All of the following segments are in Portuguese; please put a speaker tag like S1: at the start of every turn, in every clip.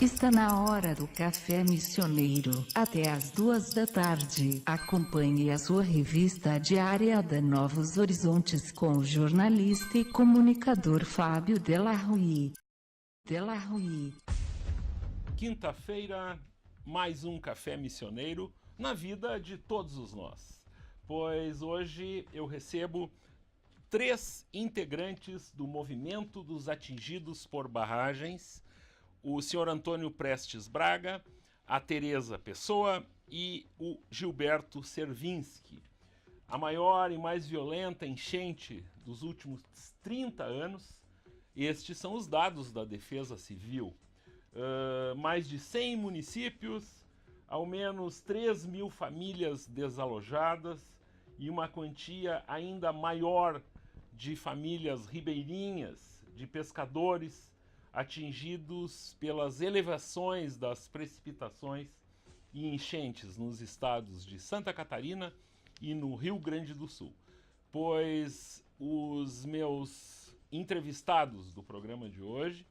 S1: Está na hora do Café Missioneiro, até às 2 da tarde. Acompanhe a sua revista diária da Novos Horizontes com o jornalista e comunicador Fábio Delarruy.
S2: Quinta-feira, mais um Café Missioneiro na vida de todos os nós. Pois hoje eu recebo 3 integrantes do movimento dos atingidos por barragens, o senhor Antônio Prestes Braga, a Tereza Pessoa e o Gilberto Servinski. A maior e mais violenta enchente dos últimos 30 anos, estes são os dados da Defesa Civil. Mais de 100 municípios, ao menos 3.000 famílias desalojadas e uma quantia ainda maior de famílias ribeirinhas, de pescadores, atingidos pelas elevações das precipitações e enchentes nos estados de Santa Catarina e no Rio Grande do Sul. Pois os meus entrevistados do programa de hoje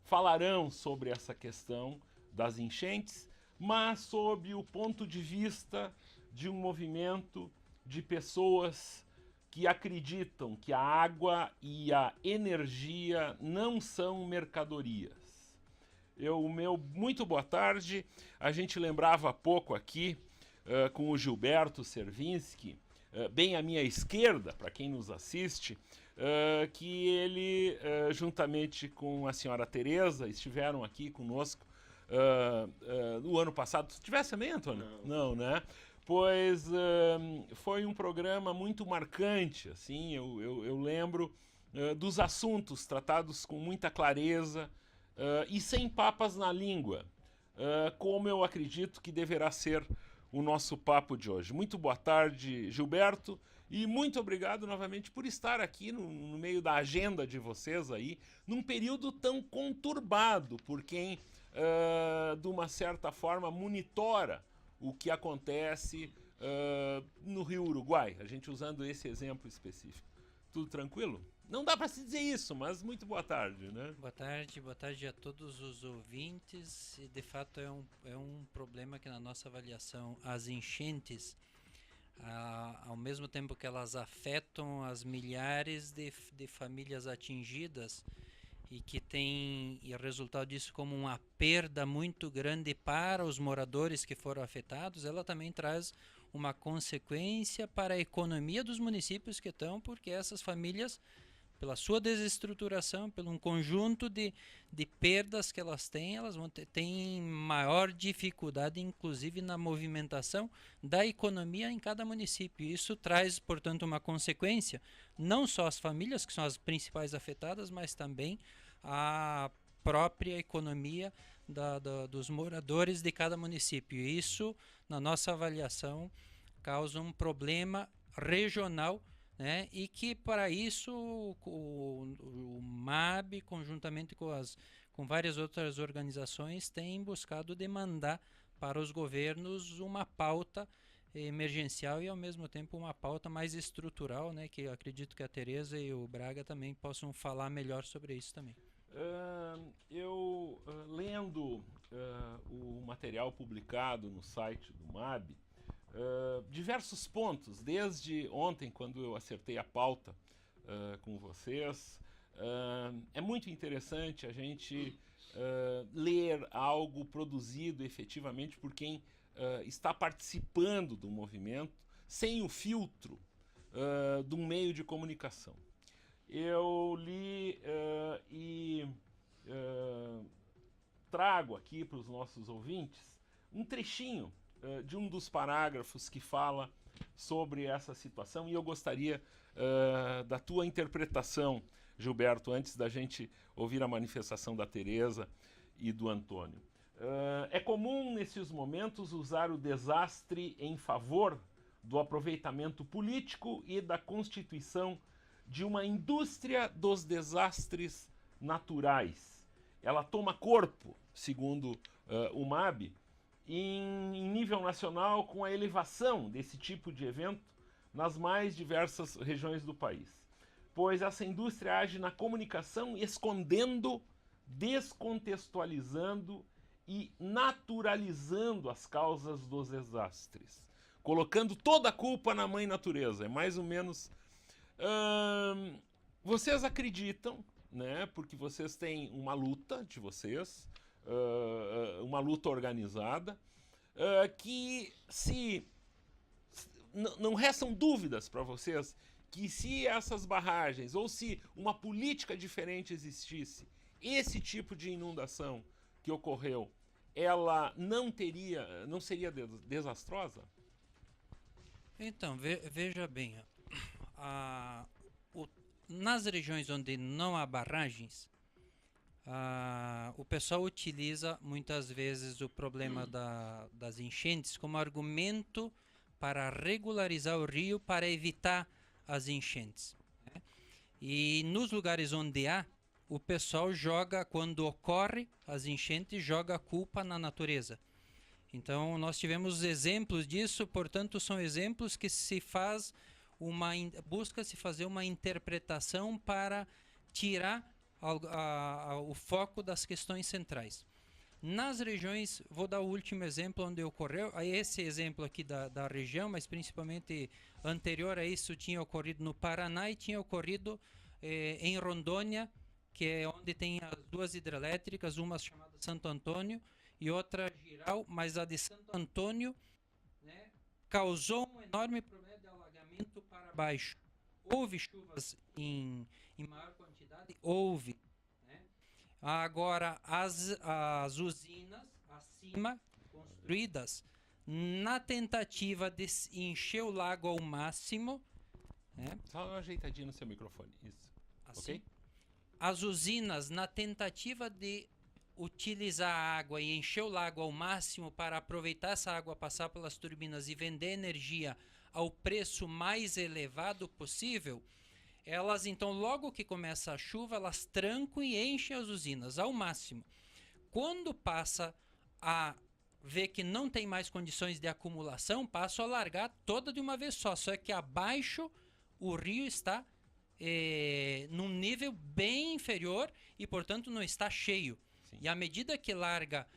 S2: falarão sobre essa questão das enchentes, mas sob o ponto de vista de um movimento de pessoas que acreditam que a água e a energia não são mercadorias. Muito boa tarde. A gente lembrava há pouco aqui com o Gilberto Servinski, bem à minha esquerda, para quem nos assiste, que ele, juntamente com a senhora Tereza, estiveram aqui conosco no ano passado. Tu tivesse também, Antônio? Não, né? Pois foi um programa muito marcante, assim, eu lembro dos assuntos tratados com muita clareza e sem papas na língua, como eu acredito que deverá ser o nosso papo de hoje. Muito boa tarde, Gilberto, e muito obrigado novamente por estar aqui no meio da agenda de vocês aí, num período tão conturbado por quem, de uma certa forma, monitora o que acontece no Rio Uruguai, a gente usando esse exemplo específico. Tudo tranquilo? Não dá para se dizer isso, mas muito boa tarde, né?
S3: Boa tarde a todos os ouvintes. E de fato é um problema que na nossa avaliação as enchentes, ao mesmo tempo que elas afetam as milhares de famílias atingidas e que tem resultado disso como uma perda muito grande para os moradores que foram afetados, ela também traz uma consequência para a economia dos municípios que estão, porque essas famílias, pela sua desestruturação, pelo um conjunto de perdas que elas vão têm maior dificuldade, inclusive na movimentação da economia em cada município. Isso traz, portanto, uma consequência, não só as famílias, que são as principais afetadas, mas também a própria economia dos moradores de cada município. Isso, na nossa avaliação, causa um problema regional, né? E que para isso o MAB, conjuntamente com várias outras organizações, tem buscado demandar para os governos uma pauta emergencial e ao mesmo tempo uma pauta mais estrutural, né? Que eu acredito que a Tereza e o Braga também possam falar melhor sobre isso também.
S2: Lendo o material publicado no site do MAB, diversos pontos, desde ontem, quando eu acertei a pauta com vocês, é muito interessante a gente ler algo produzido efetivamente por quem está participando do movimento, sem o filtro de um meio de comunicação. Eu li e trago aqui para os nossos ouvintes um trechinho de um dos parágrafos que fala sobre essa situação, e eu gostaria da tua interpretação, Gilberto, antes da gente ouvir a manifestação da Tereza e do Antônio. É comum nesses momentos usar o desastre em favor do aproveitamento político e da constituição de uma indústria dos desastres naturais. Ela toma corpo, segundo o MAB, em nível nacional, com a elevação desse tipo de evento nas mais diversas regiões do país. Pois essa indústria age na comunicação escondendo, descontextualizando e naturalizando as causas dos desastres, colocando toda a culpa na mãe natureza. É mais ou menos. Vocês acreditam, né? Porque vocês têm uma luta de vocês, uma luta organizada, que se não restam dúvidas para vocês que se essas barragens ou se uma política diferente existisse, esse tipo de inundação que ocorreu, ela não seria desastrosa?
S3: Então, veja bem, nas regiões onde não há barragens, o pessoal utiliza muitas vezes o problema das enchentes como argumento para regularizar o rio, para evitar as enchentes, né? E nos lugares onde há, o pessoal joga, quando ocorre as enchentes, joga a culpa na natureza. Então nós tivemos exemplos disso, portanto são exemplos que busca-se fazer uma interpretação para tirar o foco das questões centrais. Nas regiões, vou dar o último exemplo onde ocorreu, esse exemplo aqui da região, mas principalmente anterior a isso tinha ocorrido no Paraná e tinha ocorrido em Rondônia, que é onde tem as duas hidrelétricas, uma chamada Santo Antônio e outra Giral, mas a de Santo Antônio, né, causou um enorme problema de alagamento para baixo. Houve chuvas em maior quantidade? Houve. Agora, as usinas acima, construídas, na tentativa de encher o lago ao máximo... Né?
S2: Só uma ajeitadinha no seu microfone, isso.
S3: Assim,
S2: ok?
S3: As usinas, na tentativa de utilizar a água e encher o lago ao máximo para aproveitar essa água, passar pelas turbinas e vender energia ao preço mais elevado possível... Elas, então, logo que começa a chuva, elas trancam e enchem as usinas ao máximo. Quando passa a ver que não tem mais condições de acumulação, passa a largar toda de uma vez só. Só que abaixo o rio está num nível bem inferior e, portanto, não está cheio. Sim. E à medida que larga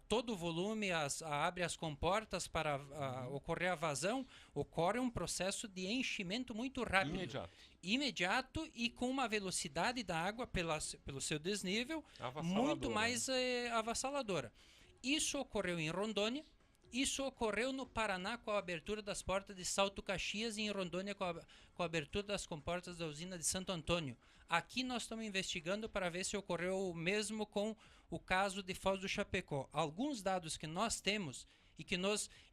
S3: todo o volume, abre as comportas para ocorrer a vazão, ocorre um processo de enchimento muito rápido. Imediato e com uma velocidade da água pelo seu desnível muito mais avassaladora. Isso ocorreu em Rondônia, isso ocorreu no Paraná com a abertura das portas de Salto Caxias e em Rondônia com a abertura das comportas da usina de Santo Antônio. Aqui nós estamos investigando para ver se ocorreu o mesmo com o caso de Foz do Chapecó. Alguns dados que nós temos e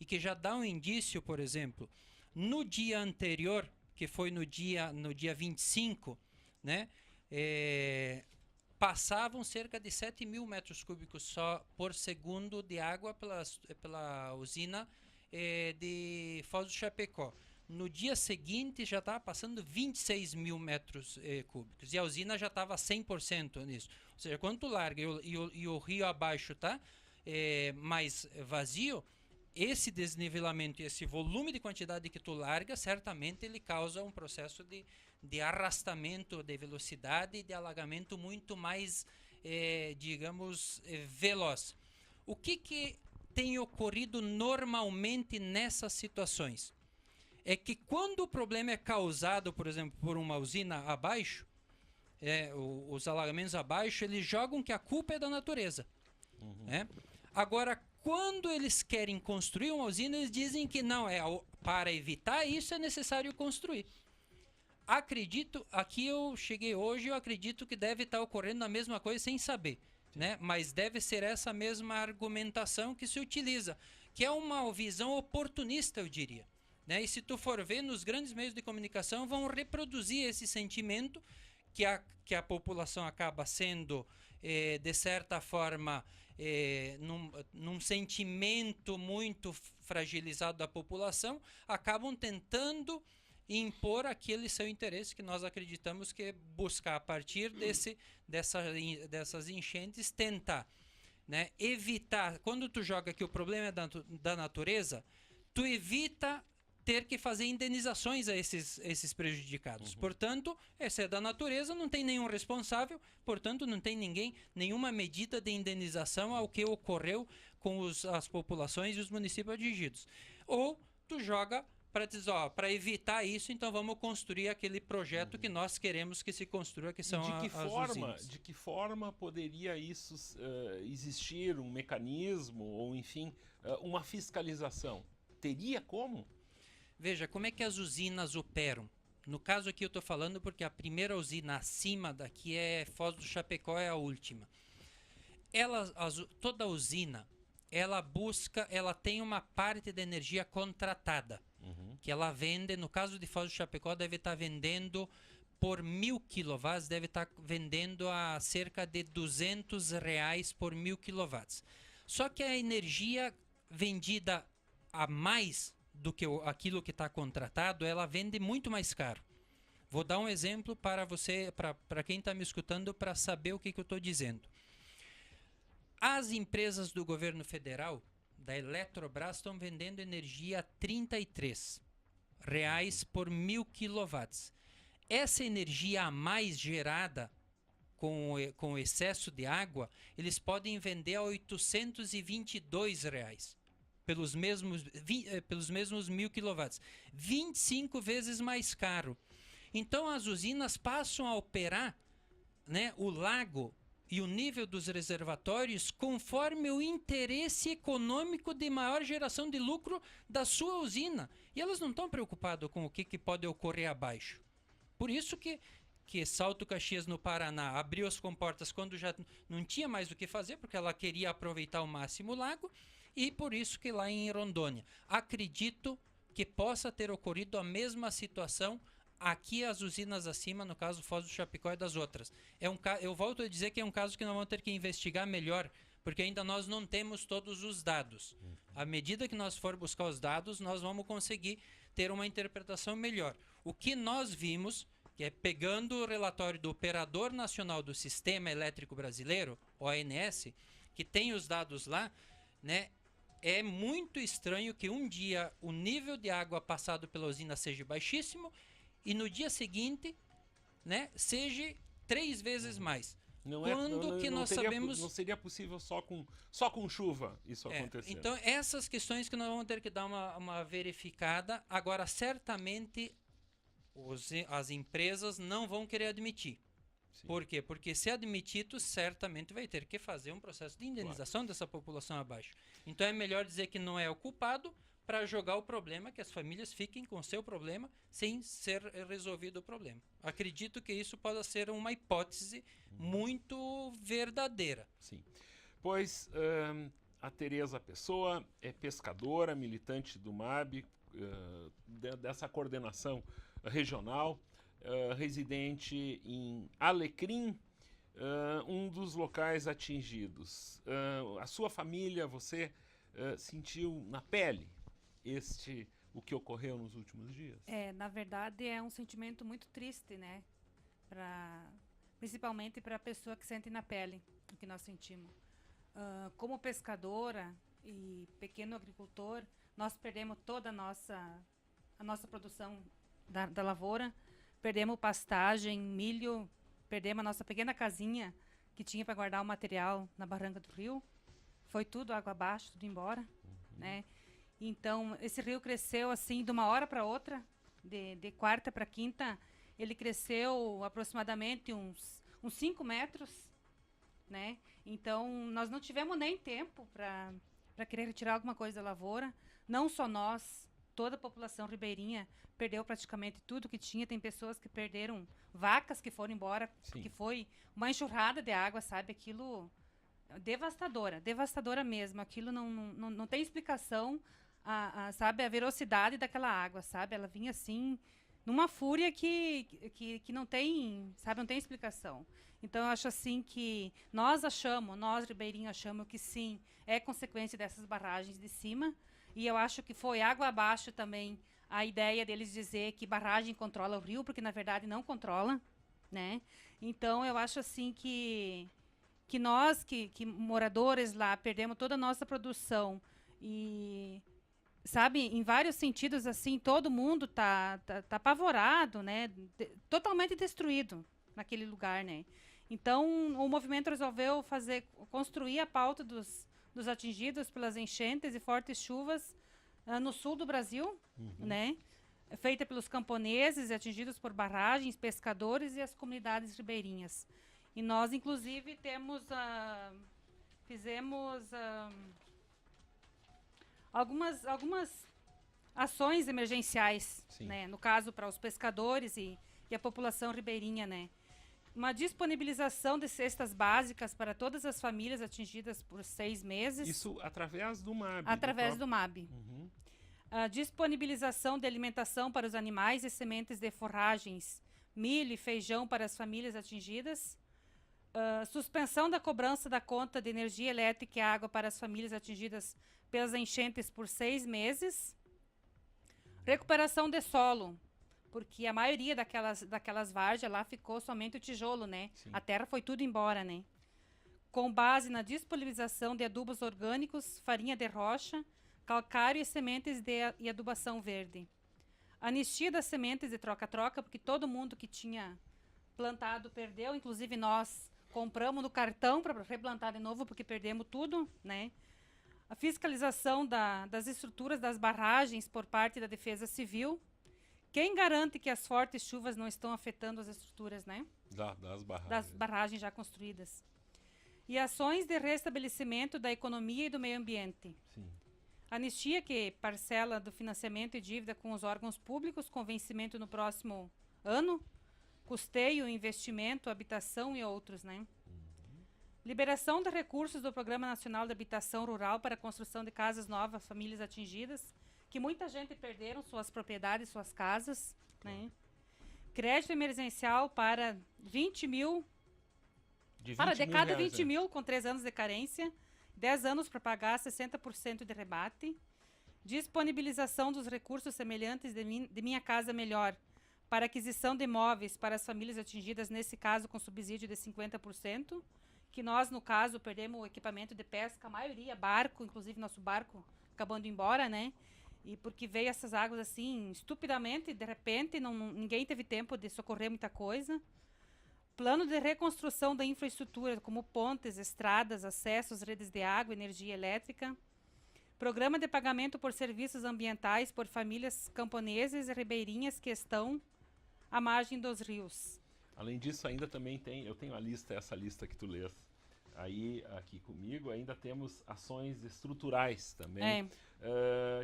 S3: que já dá um indício, por exemplo, no dia anterior, que foi no dia 25, né, passavam cerca de 7 mil metros cúbicos só por segundo de água pela usina de Foz do Chapecó. No dia seguinte já estava passando 26 mil metros cúbicos e a usina já estava 100% nisso. Ou seja, quando tu larga e o rio abaixo está mais vazio, esse desnivelamento e esse volume de quantidade que tu larga, certamente ele causa um processo de arrastamento, de velocidade e de alagamento muito mais, digamos, veloz. O que tem ocorrido normalmente nessas situações? É que quando o problema é causado, por exemplo, por uma usina abaixo, os alagamentos abaixo, eles jogam que a culpa é da natureza. Uhum. Né? Agora, quando eles querem construir uma usina, eles dizem que não, para evitar isso é necessário construir. Aqui eu cheguei hoje, eu acredito que deve estar ocorrendo a mesma coisa sem saber. Né? Mas deve ser essa mesma argumentação que se utiliza, que é uma visão oportunista, eu diria. Né? E se tu for ver, nos grandes meios de comunicação vão reproduzir esse sentimento que a população acaba sendo, de certa forma, num sentimento muito fragilizado da população, acabam tentando impor aquele seu interesse que nós acreditamos que é buscar, a partir dessas enchentes, tentar, né, evitar. Quando tu joga que o problema é da natureza, tu evita ter que fazer indenizações a esses prejudicados. Portanto, essa é da natureza, não tem nenhum responsável, portanto, não tem nenhuma medida de indenização ao que ocorreu com as populações e os municípios atingidos. Ou tu joga para dizer, para evitar isso, então vamos construir aquele projeto que nós queremos que se construa, que são as usinas.
S2: De que forma poderia isso existir um mecanismo ou, enfim, uma fiscalização? Teria como?
S3: Veja, como é que as usinas operam? No caso aqui eu estou falando porque a primeira usina acima daqui é Foz do Chapecó, é a última. Toda usina, ela tem uma parte de energia contratada, que ela vende, no caso de Foz do Chapecó, deve estar vendendo por 1.000 kW, deve estar vendendo a cerca de R$200 por 1.000 kW. Só que a energia vendida a mais do que aquilo que está contratado, ela vende muito mais caro. Vou dar um exemplo para você, para quem está me escutando, para saber o que eu estou dizendo. As empresas do governo federal, da Eletrobras, estão vendendo energia a R$33 por 1.000 kW. Essa energia a mais gerada com excesso de água, eles podem vender a R$822 pelos mesmos 1.000 kW. 25 vezes mais caro. Então as usinas passam a operar, né, o lago e o nível dos reservatórios conforme o interesse econômico de maior geração de lucro da sua usina. E elas não estão preocupadas com o que pode ocorrer abaixo. Por isso que Salto Caxias, no Paraná, abriu as comportas quando já não tinha mais o que fazer, porque ela queria aproveitar ao máximo o lago, e por isso que lá em Rondônia. Acredito que possa ter ocorrido a mesma situação aqui, as usinas acima, no caso Foz do Chapecó e das outras. Eu volto a dizer que é um caso que nós vamos ter que investigar melhor, porque ainda nós não temos todos os dados. À medida que nós for buscar os dados, nós vamos conseguir ter uma interpretação melhor. O que nós vimos, que é pegando o relatório do Operador Nacional do Sistema Elétrico Brasileiro, ONS, que tem os dados lá, né? É muito estranho que um dia o nível de água passado pela usina seja baixíssimo e no dia seguinte, né, seja 3 vezes mais. Não
S2: seria possível só com chuva isso acontecer.
S3: Então, essas questões que nós vamos ter que dar uma verificada. Agora, certamente, as empresas não vão querer admitir. Sim. Por quê? Porque se admitido, certamente vai ter que fazer um processo de indenização dessa população abaixo. Então é melhor dizer que não é o culpado para jogar o problema, que as famílias fiquem com o seu problema sem ser resolvido o problema. Acredito que isso possa ser uma hipótese muito verdadeira.
S2: Sim. Pois a Tereza Pessoa é pescadora, militante do MAB, dessa coordenação regional, residente em Alecrim, um dos locais atingidos. A sua família, você sentiu na pele o que ocorreu nos últimos dias?
S4: Na verdade é um sentimento muito triste, né? Principalmente para a pessoa que sente na pele o que nós sentimos. Como pescadora e pequeno agricultor, nós perdemos toda a nossa produção da lavoura, perdemos pastagem, milho, perdemos a nossa pequena casinha que tinha para guardar o material na barranca do rio. Foi tudo água abaixo, tudo embora, né? Então, esse rio cresceu assim de uma hora para outra, de quarta para quinta, ele cresceu aproximadamente uns 5 metros, né? Então, nós não tivemos nem tempo para querer retirar alguma coisa da lavoura. Não só nós, toda a população ribeirinha perdeu praticamente tudo que tinha. Tem pessoas que perderam vacas que foram embora, porque foi uma enxurrada de água, sabe? Aquilo devastadora mesmo. Aquilo não tem explicação, sabe? A velocidade daquela água, sabe? Ela vinha assim, numa fúria que não tem, sabe? Não tem explicação. Então, eu acho assim que nós ribeirinhos achamos que sim, é consequência dessas barragens de cima. E eu acho que foi água abaixo também a ideia deles dizer que barragem controla o rio, porque na verdade não controla, né? Então eu acho assim que nós, que moradores lá, perdemos toda a nossa produção e sabe, em vários sentidos, assim, todo mundo tá apavorado, né? Totalmente destruído naquele lugar, né? Então, o movimento resolveu construir a pauta dos atingidos pelas enchentes e fortes chuvas no sul do Brasil, né? Feita pelos camponeses atingidos por barragens, pescadores e as comunidades ribeirinhas. E nós, inclusive, fizemos algumas ações emergenciais, né? No caso, para os pescadores e a população ribeirinha, né? Uma disponibilização de cestas básicas para todas as famílias atingidas por 6 meses.
S2: Isso através do MAB.
S4: Através do MAB. A disponibilização de alimentação para os animais e sementes de forragens, milho e feijão para as famílias atingidas. Suspensão da cobrança da conta de energia elétrica e água para as famílias atingidas pelas enchentes por 6 meses. Recuperação de solo, porque a maioria daquelas varjas lá ficou somente o tijolo, né?
S2: Sim.
S4: A terra foi tudo embora, né? Com base na disponibilização de adubos orgânicos, farinha de rocha, calcário e sementes e adubação verde. Anistia das sementes de troca-troca, porque todo mundo que tinha plantado perdeu, inclusive nós compramos no cartão para replantar de novo, porque perdemos tudo, né? A fiscalização das estruturas das barragens por parte da Defesa Civil. Quem garante que as fortes chuvas não estão afetando as estruturas, né?
S2: Das barragens.
S4: Das barragens já construídas. E ações de restabelecimento da economia e do meio ambiente.
S2: Sim.
S4: Anistia, que parcela do financiamento e dívida com os órgãos públicos, com vencimento no próximo ano. Custeio, investimento, habitação e outros, né? Liberação de recursos do Programa Nacional de Habitação Rural para a construção de casas novas, famílias atingidas, que muita gente perderam suas propriedades, suas casas, né? Crédito emergencial para 20 mil, de cada 20 mil com 3 anos de carência, 10 anos para pagar 60% de rebate. Disponibilização dos recursos semelhantes de Minha Casa Melhor para aquisição de imóveis para as famílias atingidas, nesse caso com subsídio de 50%, que nós, no caso, perdemos o equipamento de pesca, a maioria, barco, inclusive nosso barco acabando embora, né? E porque veio essas águas assim, estupidamente, de repente, ninguém teve tempo de socorrer muita coisa. Plano de reconstrução da infraestrutura, como pontes, estradas, acessos, redes de água, energia elétrica. Programa de pagamento por serviços ambientais por famílias camponesas e ribeirinhas que estão à margem dos rios.
S2: Além disso, ainda também eu tenho essa lista que tu lês aí aqui comigo, ainda temos ações estruturais também,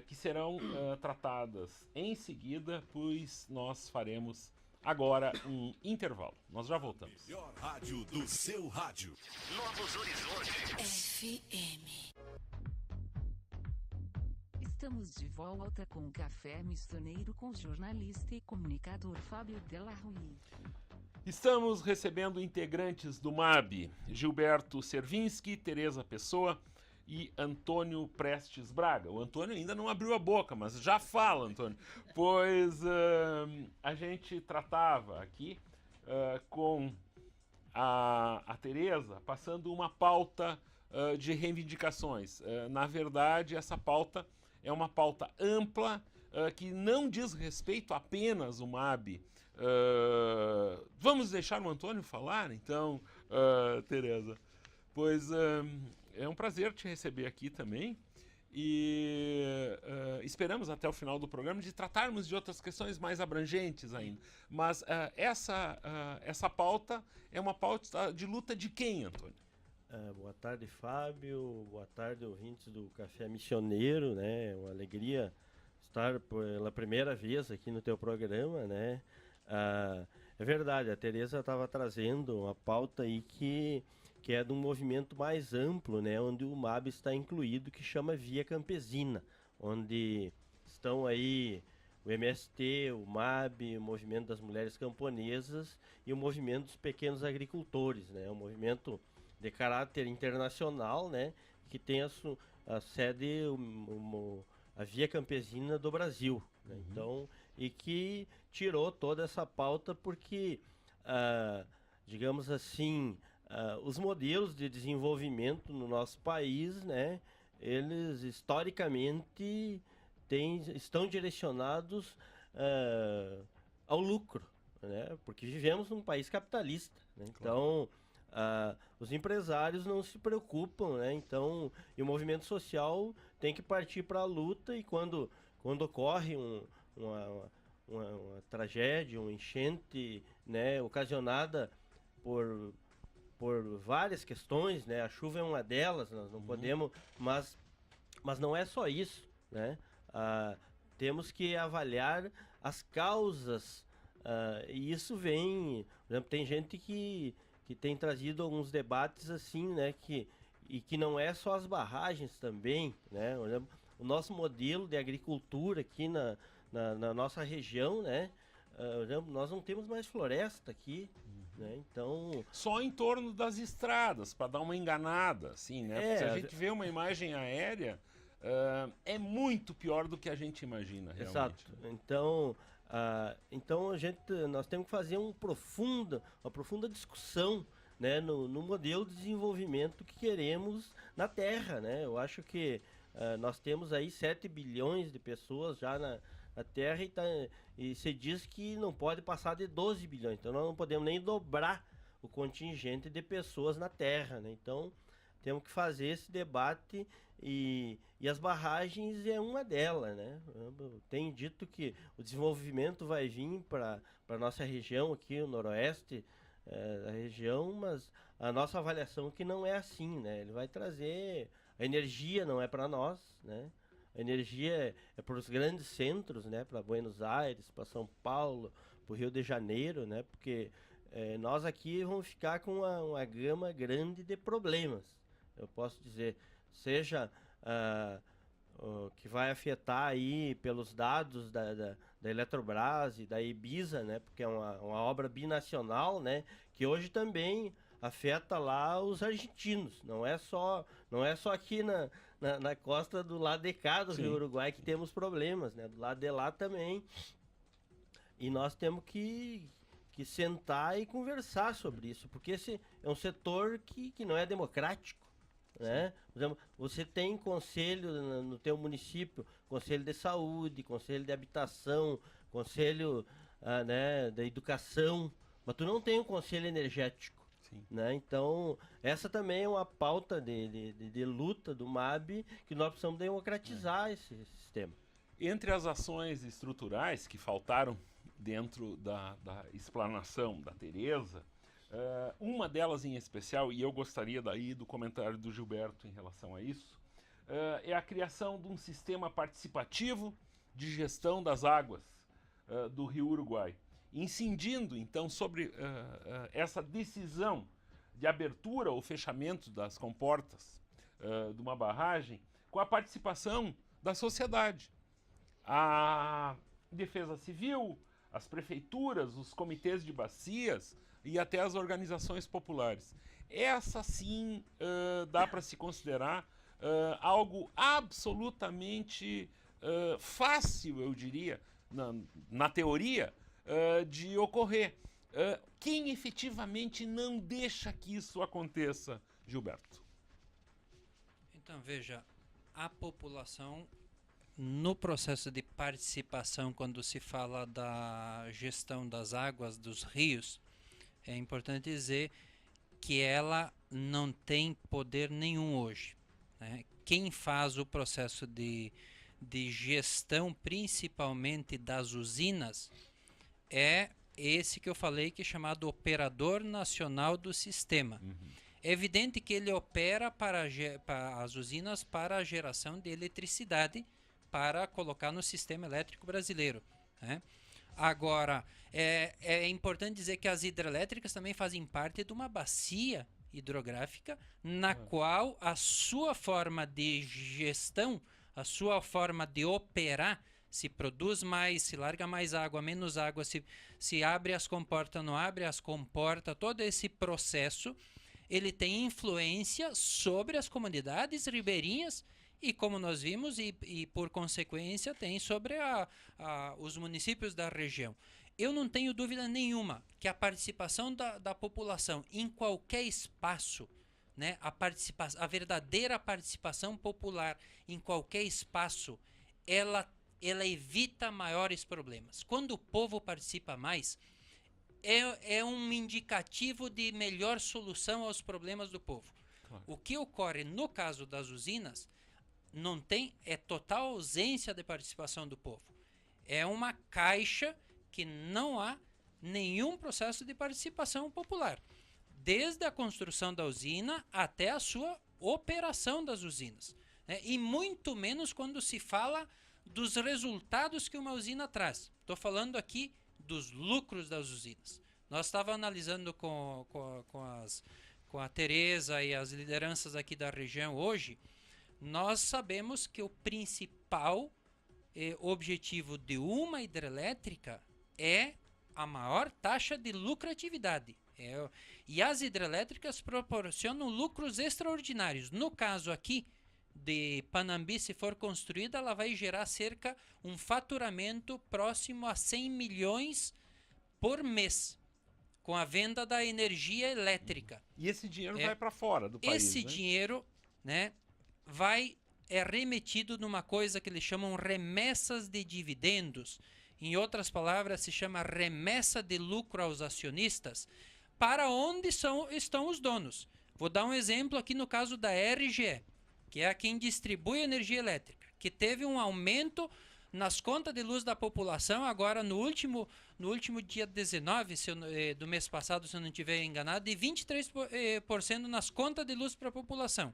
S2: que serão tratadas em seguida, pois nós faremos agora um intervalo. Nós já voltamos.
S5: Melhor rádio do seu rádio. Novos Horizontes.
S1: FM. Estamos de volta com o Café Missioneiro com o jornalista e comunicador Fábio Della Rui.
S2: Estamos recebendo integrantes do MAB, Gilberto Servinski, Tereza Pessoa e Antônio Prestes Braga. O Antônio ainda não abriu a boca, mas já fala, Antônio. Pois a gente tratava aqui com a Tereza, passando uma pauta de reivindicações. Na verdade, essa pauta é uma pauta ampla, que não diz respeito apenas ao MAB. Vamos deixar o Antônio falar, então, Tereza. Pois é um prazer te receber aqui também. E esperamos até o final do programa de tratarmos de outras questões mais abrangentes ainda. Mas essa pauta é uma pauta de luta de quem, Antônio?
S6: Boa tarde, Fábio. Boa tarde, ouvintes do Café Missioneiro, né? É uma alegria estar pela primeira vez aqui no teu programa, né? É verdade, a Tereza estava trazendo uma pauta aí que é de um movimento mais amplo, né? Onde o MAB está incluído, que chama Via Campesina, onde estão aí o MST, o MAB, o Movimento das Mulheres Camponesas e o Movimento dos Pequenos Agricultores, né? Um movimento de caráter internacional, né, que tem a sede, a Via Campesina do Brasil, né? Então, e que tirou toda essa pauta porque, digamos assim, os modelos de desenvolvimento no nosso país, né, eles historicamente estão direcionados ao lucro, né? Porque vivemos num país capitalista, né? Então, os empresários não se preocupam, né? Então, e o movimento social tem que partir para a luta, e quando ocorre uma tragédia, uma enchente, né, ocasionada por várias questões, né? A chuva é uma delas, nós não podemos, mas não é só isso, né? Temos que avaliar as causas, e isso vem, por exemplo, tem gente que tem trazido alguns debates assim, né, que não é só as barragens também, né? Por exemplo, o nosso modelo de agricultura aqui na nossa região, né? Por exemplo, nós não temos mais floresta aqui, né? Então...
S2: Só em torno das estradas, para dar uma enganada, assim, né? Porque se a gente vê uma imagem aérea, é muito pior do que a gente imagina, realmente.
S6: Exato. Então, nós temos que fazer uma profunda discussão, né, no modelo de desenvolvimento que queremos na Terra, né? Eu acho que nós temos aí 7 bilhões de pessoas já na Terra, e se diz que não pode passar de 12 bilhões. Então nós não podemos nem dobrar o contingente de pessoas na Terra, né? Então temos que fazer esse debate, e as barragens é uma delas, né? Eu tenho dito que o desenvolvimento vai vir para a nossa região aqui, o noroeste da região, mas a nossa avaliação é que não é assim, né? Ele vai trazer... A energia não é para nós, né? A energia é para os grandes centros, né? Para Buenos Aires, para São Paulo, para o Rio de Janeiro, né? Porque nós aqui vamos ficar com uma gama grande de problemas. Eu posso dizer, seja que vai afetar aí pelos dados da Eletrobras e da Ibisa, né? Porque é uma obra binacional, né? Que hoje também afeta lá os argentinos. Não é só aqui na costa do lado de cá do Rio Uruguai que temos problemas, né? Do lado de lá também. E nós temos que sentar e conversar sobre isso, porque esse é um setor que não é democrático, né? Por exemplo, você tem conselho no teu município, conselho de saúde, conselho de habitação, conselho né, da educação, mas tu não tem um conselho energético. Né? Então, essa também é uma pauta de luta do MAB, que nós precisamos democratizar esse sistema.
S2: Entre as ações estruturais que faltaram dentro da explanação da Tereza, uma delas em especial, e eu gostaria daí do comentário do Gilberto em relação a isso, é a criação de um sistema participativo de gestão das águas do Rio Uruguai, incidindo, então, sobre essa decisão de abertura ou fechamento das comportas de uma barragem com a participação da sociedade. A Defesa Civil, as prefeituras, os comitês de bacias e até as organizações populares. Essa, sim, dá para se considerar algo absolutamente fácil, eu diria, na teoria, de ocorrer. Quem efetivamente não deixa que isso aconteça, Gilberto?
S3: Então, veja, a população, no processo de participação, quando se fala da gestão das águas, dos rios, é importante dizer que ela não tem poder nenhum hoje, né? Quem faz o processo de gestão, principalmente das usinas, é esse que eu falei, que é chamado Operador Nacional do Sistema. É evidente que ele opera para as usinas para a geração de eletricidade para colocar no sistema elétrico brasileiro, né? Agora, é importante dizer que as hidrelétricas também fazem parte de uma bacia hidrográfica na qual a sua forma de gestão, a sua forma de operar, se produz mais, se larga mais água, menos água, se abre as comportas, não abre as comportas, todo esse processo, ele tem influência sobre as comunidades ribeirinhas e, como nós vimos, e por consequência tem sobre os municípios da região. Eu não tenho dúvida nenhuma que a participação da população em qualquer espaço, né, a verdadeira participação popular em qualquer espaço, ela ela evita maiores problemas. Quando o povo participa mais, é um indicativo de melhor solução aos problemas do povo. Claro. O que ocorre no caso das usinas é total ausência de participação do povo. É uma caixa que não há nenhum processo de participação popular, desde a construção da usina até a sua operação das usinas, né? E muito menos quando se fala dos resultados que uma usina traz. Estou falando aqui dos lucros das usinas. Nós estávamos analisando com a Tereza e as lideranças aqui da região hoje. Nós sabemos que o principal objetivo de uma hidrelétrica é a maior taxa de lucratividade. E as hidrelétricas proporcionam lucros extraordinários. No caso aqui de Panambi, se for construída, ela vai gerar um faturamento próximo a 100 milhões por mês, com a venda da energia elétrica.
S2: E esse dinheiro vai para fora do país,
S3: Esse dinheiro, né, é remetido numa coisa que eles chamam remessas de dividendos. Em outras palavras, se chama remessa de lucro aos acionistas, para onde estão os donos. Vou dar um exemplo aqui no caso da RGE, que é quem distribui energia elétrica, que teve um aumento nas contas de luz da população, agora no último dia 19 do mês passado, se eu não estiver enganado, de 23% nas contas de luz para a população.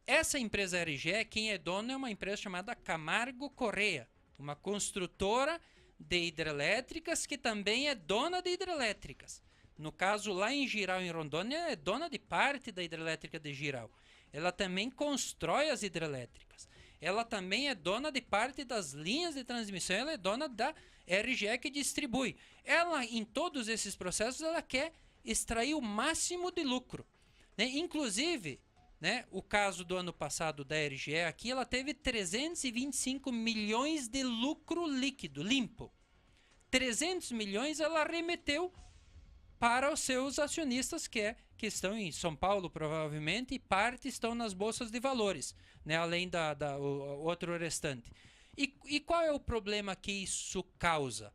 S3: Essa empresa RGE, quem é dono é uma empresa chamada Camargo Correia, uma construtora de hidrelétricas que também é dona de hidrelétricas. No caso, lá em Jirau, em Rondônia, é dona de parte da hidrelétrica de Jirau. Ela também constrói as hidrelétricas. Ela também é dona de parte das linhas de transmissão, ela é dona da RGE que distribui. Ela, em todos esses processos, ela quer extrair o máximo de lucro, né? Inclusive, né, o caso do ano passado da RGE aqui, ela teve 325 milhões de lucro líquido, limpo. 300 milhões ela remeteu para os seus acionistas que estão em São Paulo, provavelmente, e parte estão nas bolsas de valores, né, além o outro restante. E qual é o problema que isso causa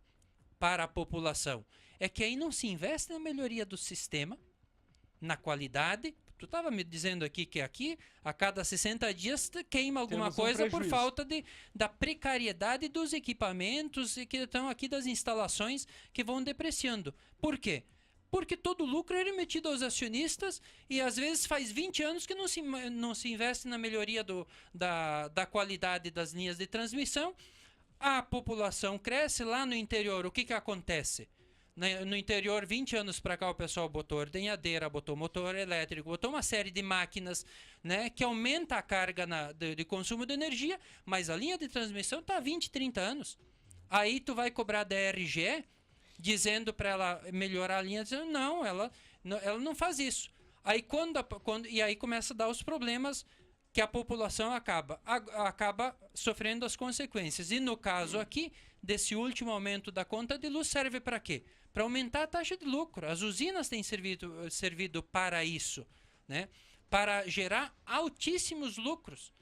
S3: para a população? É que aí não se investe na melhoria do sistema, na qualidade. Tu estava me dizendo aqui que aqui, a cada 60 dias, queima alguma coisa por falta da precariedade dos equipamentos e que estão aqui das instalações que vão depreciando. Por quê? Porque todo o lucro é remetido aos acionistas e às vezes faz 20 anos que não se investe na melhoria da qualidade das linhas de transmissão. A população cresce lá no interior. O que acontece? No interior, 20 anos para cá, o pessoal botou ordenhadeira, botou motor elétrico, botou uma série de máquinas, né, que aumenta a carga de consumo de energia, mas a linha de transmissão está há 20, 30 anos. Aí tu vai cobrar da RGE, dizendo para ela melhorar a linha, dizendo, não, ela não faz isso. Aí e aí começa a dar os problemas que a população acaba sofrendo as consequências. E no caso aqui, desse último aumento da conta de luz, serve para quê? Para aumentar a taxa de lucro. As usinas têm servido para isso, né? Para gerar altíssimos lucros.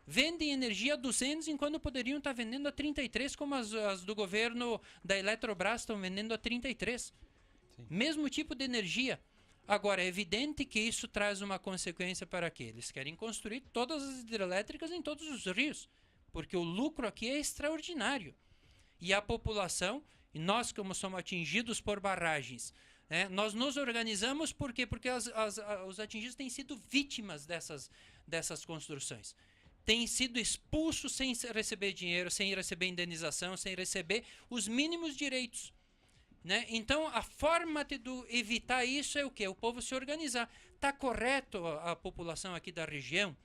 S3: Vendem energia a 200 enquanto poderiam estar vendendo a 33, como as do governo da Eletrobras estão vendendo a 33. Sim. Mesmo tipo de energia. Agora, é evidente que isso traz uma consequência para quê? Eles querem construir todas as hidrelétricas em todos os rios, porque o lucro aqui é extraordinário. E a população, e nós como somos atingidos por barragens, né, nós nos organizamos por quê? Porque os atingidos têm sido vítimas dessas construções. Têm sido expulsos sem receber dinheiro, sem receber indenização, sem receber os mínimos direitos. Né? Então, a forma de evitar isso é o quê? O povo se organizar. Está correto a população aqui da região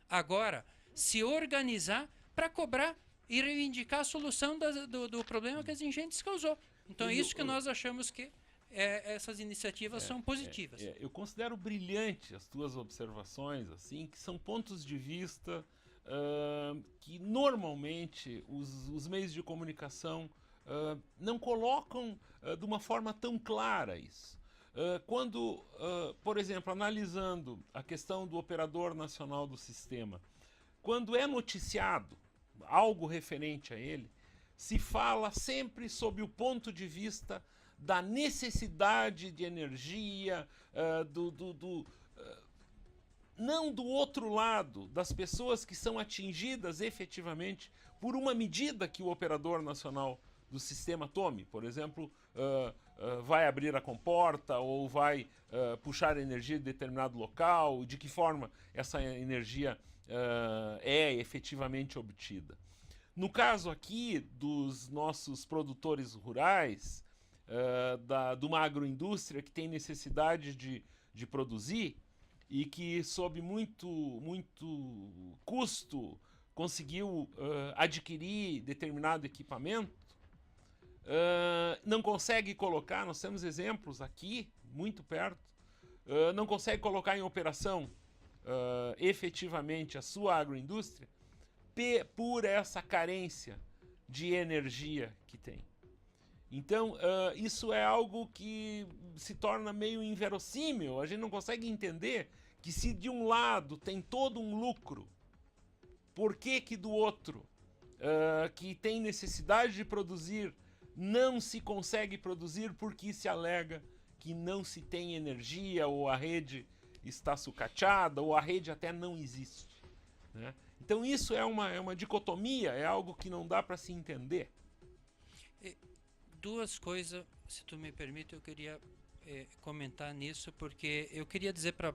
S3: agora se organizar para cobrar e reivindicar a solução do problema que as enchentes causou. Então, é isso que nós achamos que essas iniciativas são positivas.
S2: Eu considero brilhante as tuas observações, assim, que são pontos de vista que normalmente os meios de comunicação não colocam de uma forma tão clara isso. Quando, por exemplo, analisando a questão do operador nacional do sistema, quando é noticiado algo referente a ele, se fala sempre sob o ponto de vista da necessidade de energia, não do outro lado, das pessoas que são atingidas efetivamente por uma medida que o operador nacional do sistema tome. Por exemplo, vai abrir a comporta ou vai puxar energia de determinado local, de que forma essa energia é efetivamente obtida. No caso aqui dos nossos produtores rurais, de uma agroindústria que tem necessidade de produzir e que, sob muito custo, conseguiu adquirir determinado equipamento, não consegue colocar, nós temos exemplos aqui, muito perto, não consegue colocar em operação efetivamente a sua agroindústria por essa carência de energia que tem. Então, isso é algo que se torna meio inverossímil. A gente não consegue entender que, se de um lado tem todo um lucro, por que do outro, que tem necessidade de produzir, não se consegue produzir porque se alega que não se tem energia, ou a rede está sucateada, ou a rede até não existe, né? Então isso é uma dicotomia, é algo que não dá para se entender.
S3: Duas coisas, se tu me permite, eu queria comentar nisso, porque eu queria dizer para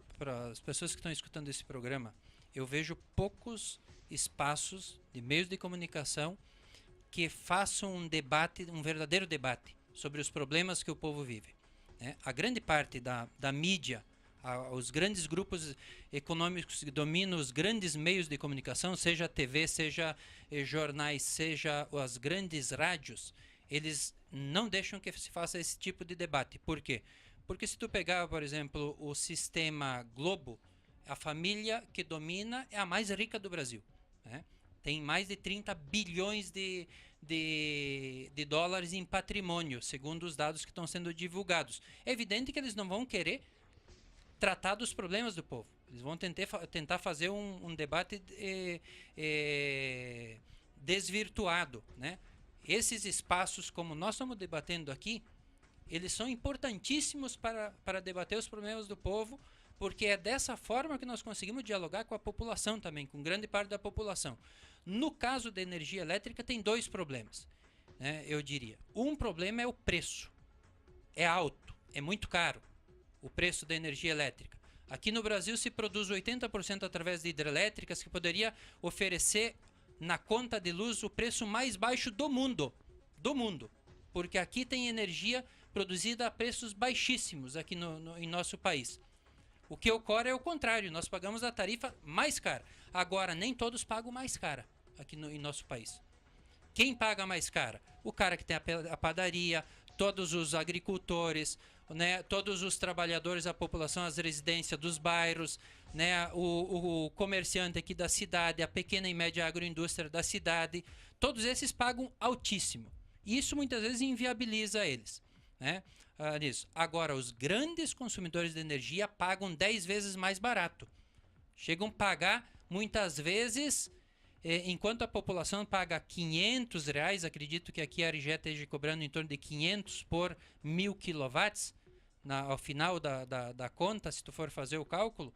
S3: as pessoas que estão escutando esse programa, eu vejo poucos espaços de meios de comunicação que façam um debate, um verdadeiro debate sobre os problemas que o povo vive, né? A grande parte da mídia, os grandes grupos econômicos que dominam os grandes meios de comunicação, seja a TV, seja jornais, seja as grandes rádios, eles não deixam que se faça esse tipo de debate. Por quê? Porque se tu pegar, por exemplo, o sistema Globo, a família que domina é a mais rica do Brasil, né? Tem mais de 30 bilhões de dólares em patrimônio, segundo os dados que estão sendo divulgados. É evidente que eles não vão querer tratar dos problemas do povo. Eles vão tentar fazer um debate desvirtuado, né? Esses espaços, como nós estamos debatendo aqui, eles são importantíssimos para debater os problemas do povo, porque é dessa forma que nós conseguimos dialogar com a população também, com grande parte da população. No caso da energia elétrica, tem dois problemas, né, eu diria. Um problema é o preço. É alto, é muito caro o preço da energia elétrica. Aqui no Brasil se produz 80% através de hidrelétricas, que poderia oferecer na conta de luz o preço mais baixo do mundo. Do mundo. Porque aqui tem energia produzida a preços baixíssimos aqui em nosso país. O que ocorre é o contrário, nós pagamos a tarifa mais cara. Agora, nem todos pagam mais cara aqui em nosso país. Quem paga mais cara? O cara que tem a padaria, todos os agricultores, né, todos os trabalhadores, a população, as residências dos bairros, né, o comerciante aqui da cidade, a pequena e média agroindústria da cidade, todos esses pagam altíssimo. E isso muitas vezes inviabiliza eles, né, nisso. Agora, os grandes consumidores de energia pagam 10 vezes mais barato. Chegam a pagar, muitas vezes, enquanto a população paga R$500, acredito que aqui a RGE esteja cobrando em torno de 500 por 1000 kW, ao final da conta, se tu for fazer o cálculo,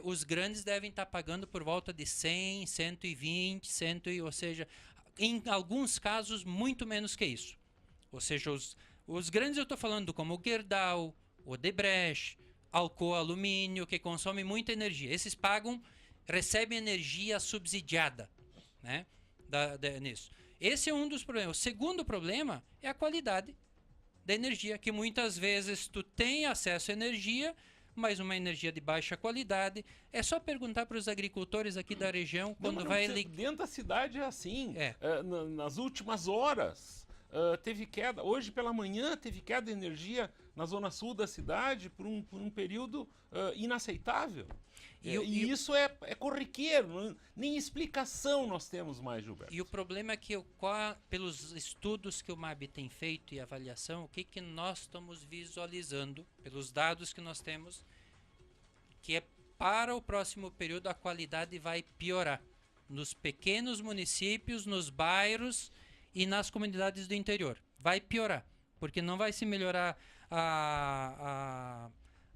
S3: os grandes devem estar pagando por volta de 100, 120, ou seja, em alguns casos, muito menos que isso. Ou seja, os grandes eu estou falando como o Gerdau, o Odebrecht, Alcoa Alumínio, que consomem muita energia. Esses recebem energia subsidiada, né, nisso. Esse é um dos problemas. O segundo problema é a qualidade da energia, que muitas vezes tu tem acesso à energia, mas uma energia de baixa qualidade. É só perguntar para os agricultores aqui da região quando vai...
S2: Dentro da cidade é assim. Nas últimas horas teve queda. Hoje pela manhã teve queda de energia na zona sul da cidade por um período inaceitável. E isso é corriqueiro, nem explicação nós temos mais, Gilberto.
S3: E o problema é que, pelos estudos que o MAB tem feito e avaliação, o que nós estamos visualizando, pelos dados que nós temos, que é para o próximo período a qualidade vai piorar. Nos pequenos municípios, nos bairros e nas comunidades do interior. Vai piorar, porque não vai se melhorar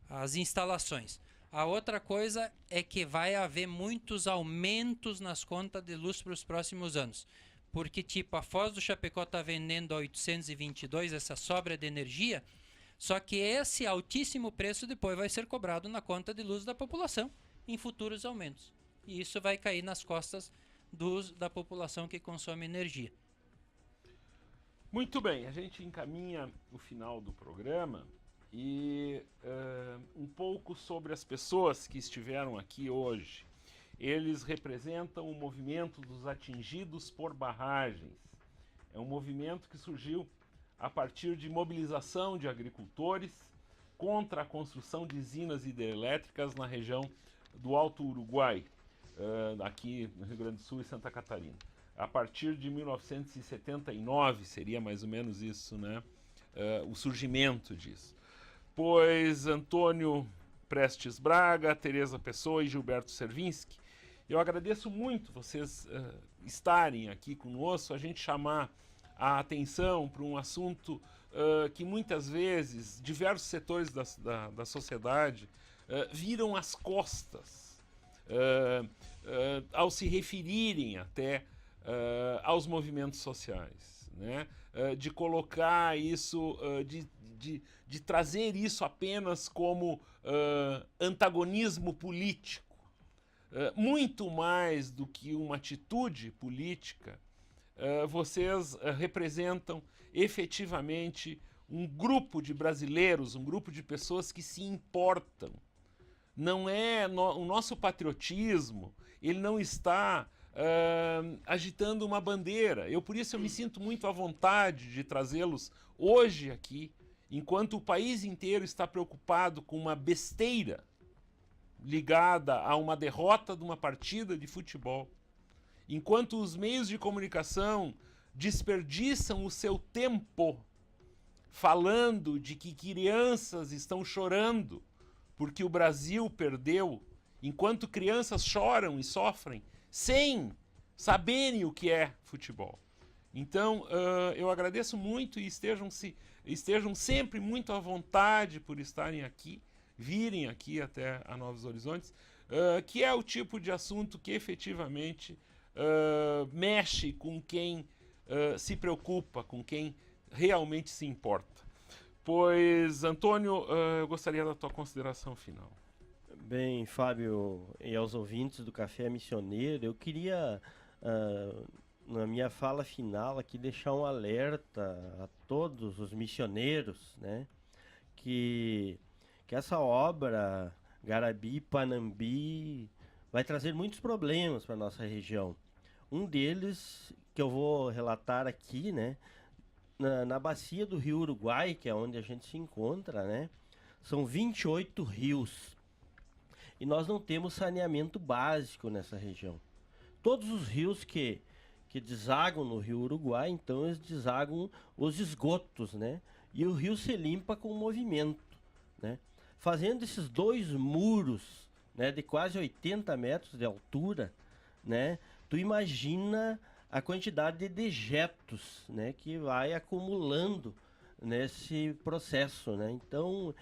S3: as instalações. A outra coisa é que vai haver muitos aumentos nas contas de luz para os próximos anos. Porque, tipo, a Foz do Chapecó está vendendo a 822 essa sobra de energia, só que esse altíssimo preço depois vai ser cobrado na conta de luz da população em futuros aumentos. E isso vai cair nas costas da população que consome energia.
S2: Muito bem, a gente encaminha o final do programa e um pouco sobre as pessoas que estiveram aqui hoje. Eles representam o movimento dos atingidos por barragens. É um movimento que surgiu a partir de mobilização de agricultores contra a construção de usinas hidrelétricas na região do Alto Uruguai, aqui no Rio Grande do Sul e Santa Catarina. A partir de 1979, seria mais ou menos isso, né? O surgimento disso. Pois Antônio Prestes Braga, Tereza Pessoa e Gilberto Servinski, eu agradeço muito vocês estarem aqui conosco, a gente chamar a atenção para um assunto que muitas vezes diversos setores da sociedade viram as costas ao se referirem até aos movimentos sociais, né? De colocar isso, de trazer isso apenas como antagonismo político. Muito mais do que uma atitude política, vocês representam efetivamente um grupo de brasileiros, um grupo de pessoas que se importam. Não é o nosso patriotismo, ele não está agitando uma bandeira. Por isso eu me sinto muito à vontade de trazê-los hoje aqui, enquanto o país inteiro está preocupado com uma besteira ligada a uma derrota de uma partida de futebol, enquanto os meios de comunicação desperdiçam o seu tempo falando de que crianças estão chorando porque o Brasil perdeu, enquanto crianças choram e sofrem sem saberem o que é futebol. Então, eu agradeço muito e estejam sempre muito à vontade por estarem aqui, virem aqui até a Novos Horizontes, que é o tipo de assunto que efetivamente mexe com quem se preocupa, com quem realmente se importa. Pois, Antônio, eu gostaria da tua consideração final.
S6: Bem, Fábio, e aos ouvintes do Café Missioneiro, eu queria, na minha fala final aqui, deixar um alerta a todos os missioneiros, né, que essa obra Garabi-Panambi vai trazer muitos problemas para a nossa região. Um deles, que eu vou relatar aqui, né, na bacia do Rio Uruguai, que é onde a gente se encontra, né, são 28 rios. E nós não temos saneamento básico nessa região. Todos os rios que desagam no Rio Uruguai, então eles desagam os esgotos, né, e o rio se limpa com o movimento, né. Fazendo esses dois muros, né, de quase 80 metros de altura, né, tu imagina a quantidade de dejetos, né, que vai acumulando nesse processo, né. Então,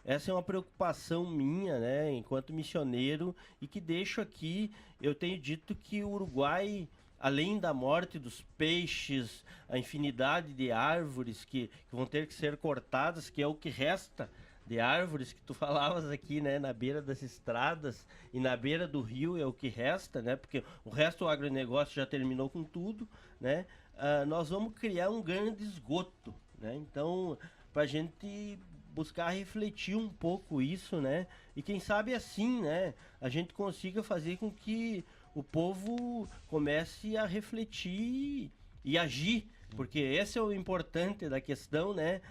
S6: essa é uma preocupação minha, né, enquanto missioneiro, e que deixo aqui, eu tenho dito que o Uruguai, além da morte dos peixes, a infinidade de árvores que vão ter que ser cortadas, que é o que resta de árvores que tu falavas aqui, né, na beira das estradas e na beira do rio é o que resta, né, porque o resto do agronegócio já terminou com tudo, né, nós vamos criar um grande esgoto, né, então, pra gente buscar refletir um pouco isso, né, e quem sabe assim, né, a gente consiga fazer com que o povo comece a refletir e agir, porque esse é o importante da questão, né?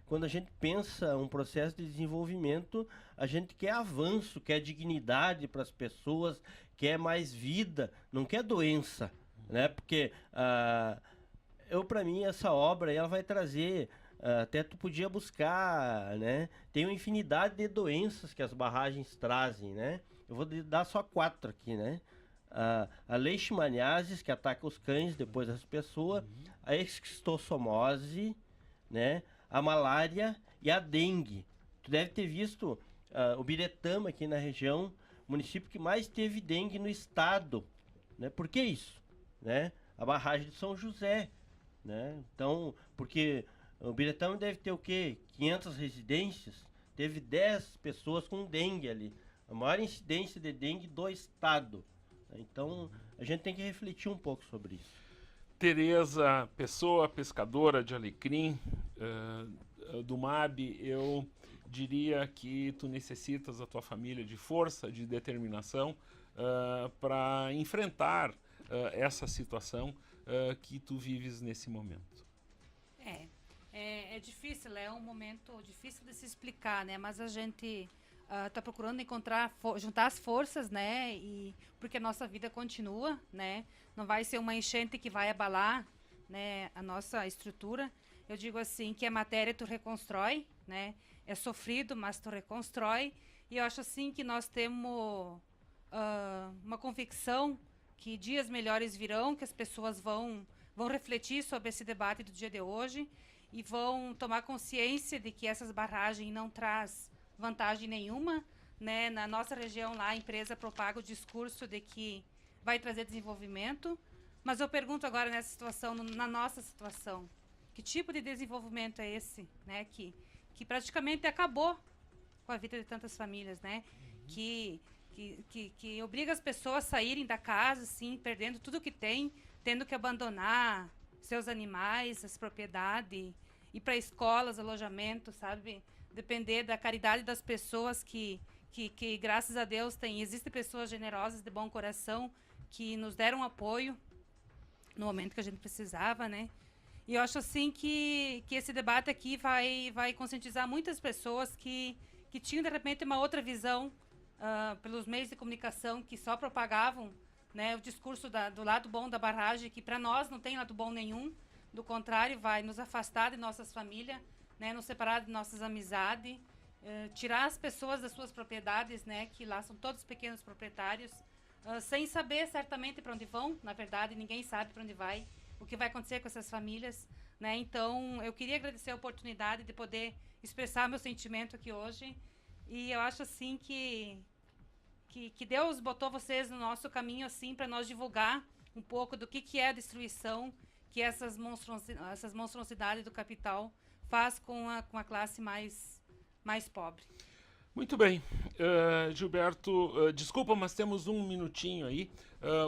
S6: Quando a gente pensa um processo de desenvolvimento, a gente quer avanço, quer dignidade para as pessoas, quer mais vida, não quer doença, né? Porque para mim essa obra ela vai trazer, até tu podia buscar, né? Tem uma infinidade de doenças que as barragens trazem, né? Eu vou dar só 4 aqui, né? a leishmaniasis, que ataca os cães depois das pessoas, a esquistossomose, né? A malária e a dengue. Tu deve ter visto o Biretama aqui na região, município que mais teve dengue no estado, né? Por que isso? Né? A barragem de São José, né? Então, porque o Biretama deve ter o quê? 500 residências, teve 10 pessoas com dengue ali. A maior incidência de dengue do estado. Então, a gente tem que refletir um pouco sobre isso.
S2: Tereza Pessoa, pescadora de alecrim, do MAB, eu diria que tu necessitas, a tua família, de força, de determinação para enfrentar essa situação que tu vives nesse momento.
S4: É difícil, é um momento difícil de se explicar, né? Mas a gente está procurando juntar as forças, né? E porque a nossa vida continua, né? Não vai ser uma enchente que vai abalar, né, a nossa estrutura. Eu digo assim que a matéria tu reconstrói, né? É sofrido, mas tu reconstrói. E eu acho assim que nós temos uma convicção que dias melhores virão, que as pessoas vão refletir sobre esse debate do dia de hoje e vão tomar consciência de que essas barragens não traz vantagem nenhuma, né? Na nossa região lá, a empresa propaga o discurso de que vai trazer desenvolvimento, mas eu pergunto agora nessa situação, na nossa situação, que tipo de desenvolvimento é esse, né? Que praticamente acabou com a vida de tantas famílias, né? Que obriga as pessoas a saírem da casa, assim, perdendo tudo que tem, tendo que abandonar seus animais, as propriedades, ir para escolas, alojamento, sabe? Depender da caridade das pessoas que graças a Deus, existem pessoas generosas de bom coração que nos deram apoio no momento que a gente precisava, né? E eu acho, assim, que esse debate aqui vai conscientizar muitas pessoas que tinham, de repente, uma outra visão pelos meios de comunicação que só propagavam, né, o discurso do lado bom da barragem, que para nós não tem lado bom nenhum, do contrário, vai nos afastar de nossas famílias, né, nos separar de nossas amizades, tirar as pessoas das suas propriedades, né, que lá são todos pequenos proprietários, sem saber certamente para onde vão. Na verdade, ninguém sabe para onde vai, o que vai acontecer com essas famílias, né? Então, eu queria agradecer a oportunidade de poder expressar meu sentimento aqui hoje, e eu acho assim que Deus botou vocês no nosso caminho assim para nós divulgar um pouco do que é a destruição que essas monstruosidades do capital faz com a classe mais pobre.
S2: Muito bem. Gilberto, desculpa, mas temos um minutinho aí.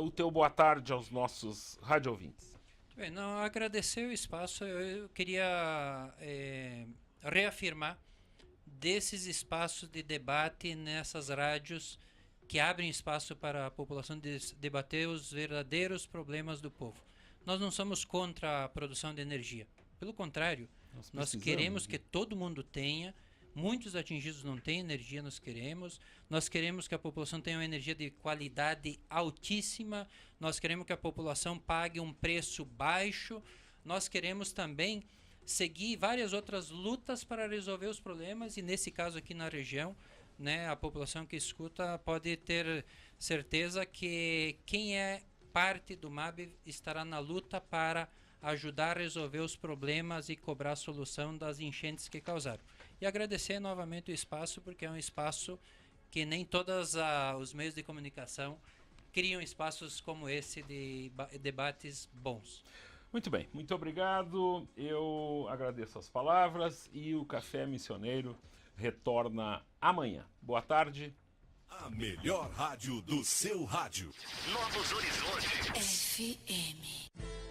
S2: O teu boa tarde aos nossos rádio ouvintes.
S3: Bem, não, agradecer o espaço. Eu queria reafirmar desses espaços de debate nessas rádios que abrem espaço para a população debater os verdadeiros problemas do povo. Nós não somos contra a produção de energia. Pelo contrário, nós queremos que todo mundo tenha. Muitos atingidos não têm energia, nós queremos que a população tenha uma energia de qualidade altíssima, nós queremos que a população pague um preço baixo, nós queremos também seguir várias outras lutas para resolver os problemas, e nesse caso aqui na região, né, a população que escuta pode ter certeza que quem é parte do MAB estará na luta para ajudar a resolver os problemas e cobrar a solução das enchentes que causaram. E agradecer novamente o espaço, porque é um espaço que nem todos os meios de comunicação criam espaços como esse de debates bons.
S2: Muito bem, muito obrigado. Eu agradeço as palavras e o Café Missioneiro retorna amanhã. Boa tarde.
S5: A melhor rádio do seu rádio. Novos Horizontes.
S1: FM.